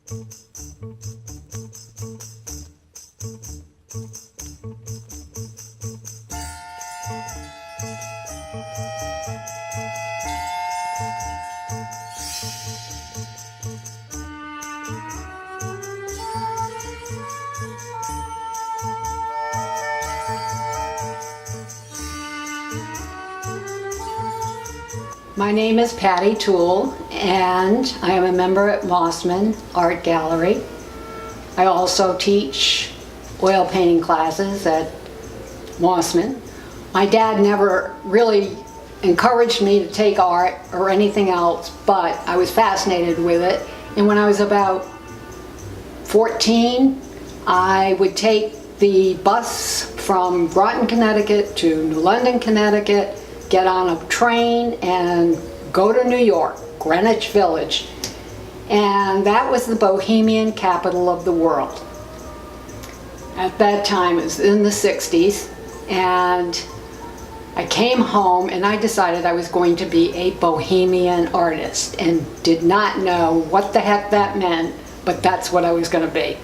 My name is Patty Toole, and I am a member at Mossman Art Gallery. I also teach oil painting classes at Mossman. My dad never really encouraged me to take art or anything else, but I was fascinated with it. And when I was about 14, I would take the bus from Groton, Connecticut to New London, Connecticut, get on a train and go to New York, Greenwich Village. And that was the bohemian capital of the world. At that time, it was in the 60s, and I came home and I decided I was going to be a bohemian artist and did not know what the heck that meant, but that's what I was going to be.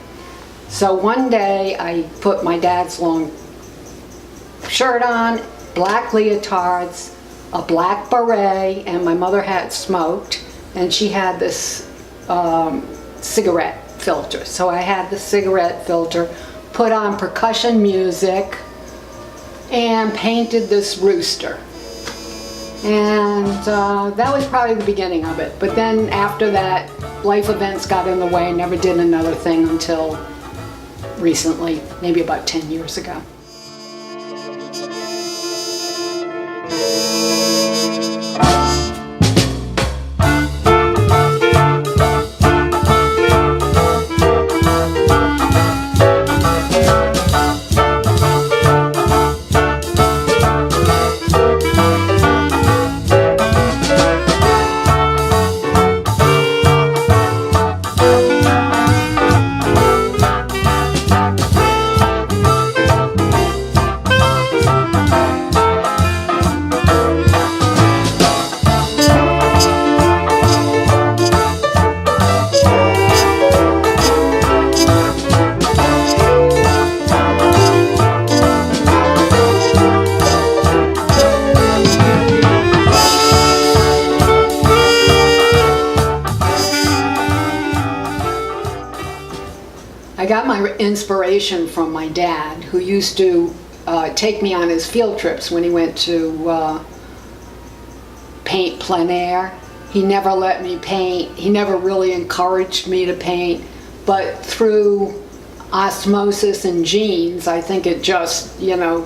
So one day I put my dad's long shirt on, black leotards, a black beret, and my mother had smoked, and she had this cigarette filter. So I had the cigarette filter, put on percussion music, and painted this rooster. And that was probably the beginning of it. But then after that, life events got in the way. I never did another thing until recently, maybe about 10 years ago. I got my inspiration from my dad, who used to take me on his field trips when he went to paint plein air. He never let me paint. He never really encouraged me to paint, but through osmosis and genes, I think it just, you know,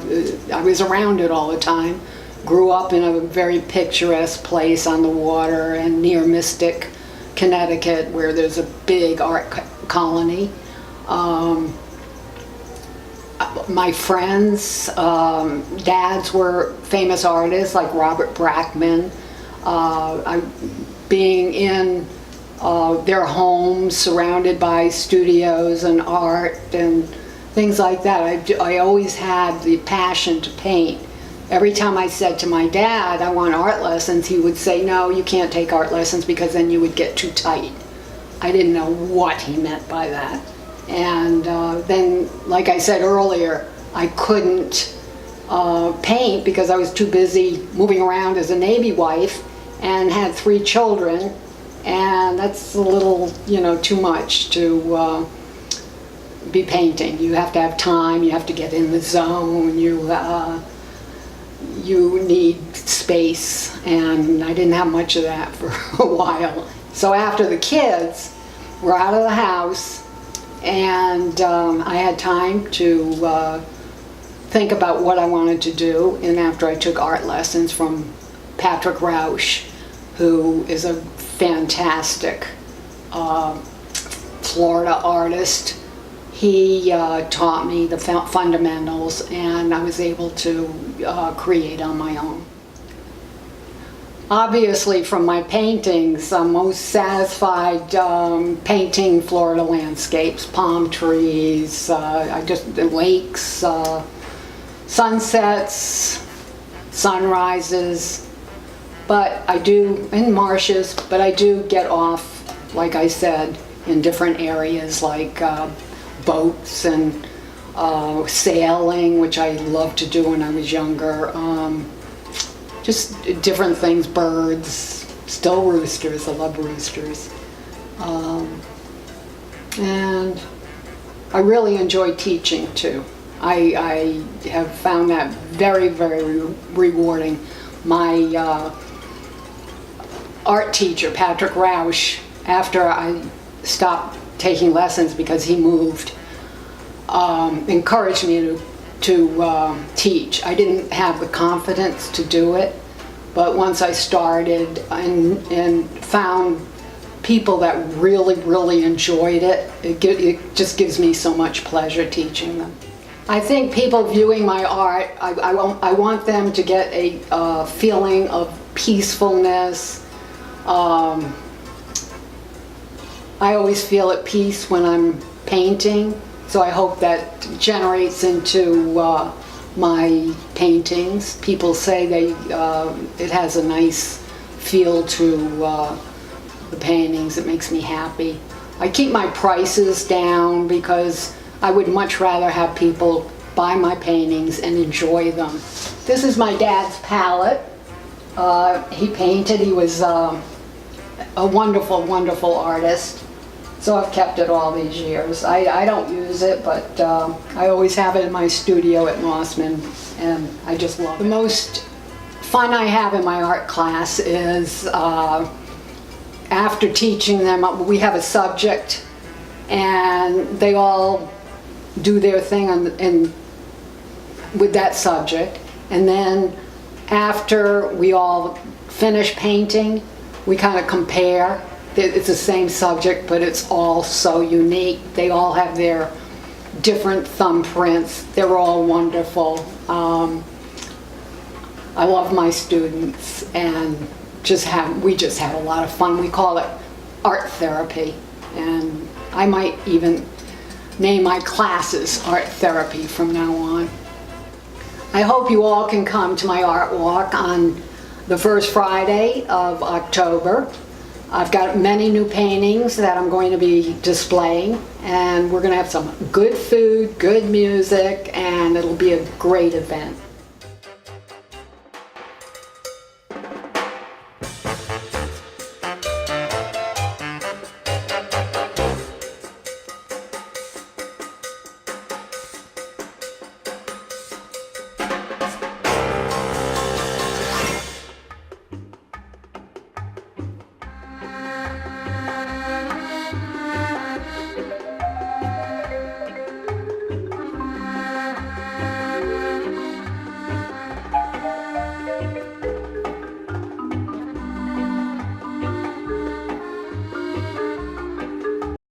I was around it all the time. Grew up in a very picturesque place on the water and near Mystic, Connecticut, where there's a big art colony. My friends' dads were famous artists like Robert Brackman. Being in their homes, surrounded by studios and art and things like that, I always had the passion to paint. Every time I said to my dad, I want art lessons, he would say, no, you can't take art lessons because then you would get too tight. I didn't know what he meant by that. And then, like I said earlier, I couldn't paint because I was too busy moving around as a Navy wife and had 3 children, and that's a little, you know, too much to be painting. You have to have time, you have to get in the zone, you need space, and I didn't have much of that for a while. So after the kids were out of the house, and I had time to think about what I wanted to do, and after I took art lessons from Patrick Rausch, who is a fantastic Florida artist, he taught me the fundamentals, and I was able to create on my own. Obviously, from my paintings, I'm most satisfied painting Florida landscapes, palm trees, lakes, sunsets, sunrises, and marshes, but I do get off, like I said, in different areas like boats and sailing, which I loved to do when I was younger. Just different things, birds, still roosters, I love roosters. And I really enjoy teaching too. I have found that very, very rewarding. My art teacher, Patrick Rausch, after I stopped taking lessons because he moved, encouraged me to teach. I didn't have the confidence to do it, but once I started and found people that really, really enjoyed it, it just gives me so much pleasure teaching them. I think people viewing my art, I want them to get a feeling of peacefulness. I always feel at peace when I'm painting, so I hope that generates into my paintings. People say it has a nice feel to the paintings. It makes me happy. I keep my prices down because I would much rather have people buy my paintings and enjoy them. This is my dad's palette. He painted. He was a wonderful, wonderful artist. So I've kept it all these years. I don't use it, but I always have it in my studio at Mossman, and I just love it. The most fun I have in my art class is after teaching them, we have a subject, and they all do their thing with that subject, and then after we all finish painting, we kind of compare. It's the same subject, but it's all so unique. They all have their different thumbprints. They're all wonderful. I love my students, and we just have a lot of fun. We call it art therapy, and I might even name my classes art therapy from now on. I hope you all can come to my art walk on the first Friday of October. I've got many new paintings that I'm going to be displaying, and we're going to have some good food, good music, and it'll be a great event.